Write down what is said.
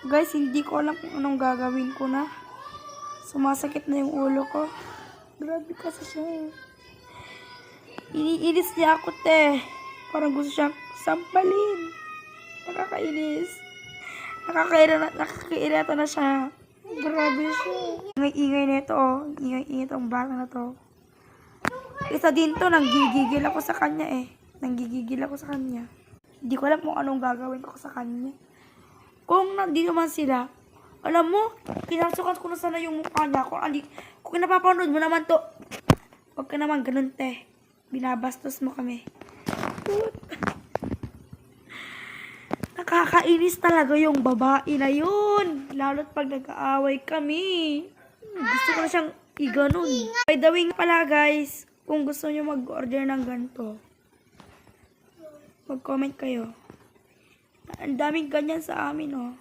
Guys, hindi ko alam kung anong gagawin ko na. Sumasakit na yung ulo ko. Grabe kasi siya. Iniinis niya ako, te. Parang gusto siyang sampalin. Nakakainis. Nakakairata na siya. Grabe siya. Ingay-ingay na ito, oh. Ingay-ingay itong bata na to. Isa din to, nanggigigil ako sa kanya eh. Nanggigigil ako sa kanya. Hindi ko alam kung anong gagawin ko sa kanya. Kung nandito man sila, alam mo, kinasukat ko na sana yung mukha niya. Kung napapanood mo naman to, huwag ka naman ganun, te. Binabastos mo kami. Nakakainis talaga yung babae na yun. Lalo't pag nag-aaway kami. Gusto ko na siyang iganon. By the way pala guys, kung gusto nyo mag-order ng ganito, mag-comment kayo. Ang daming ganyan sa amin, oh.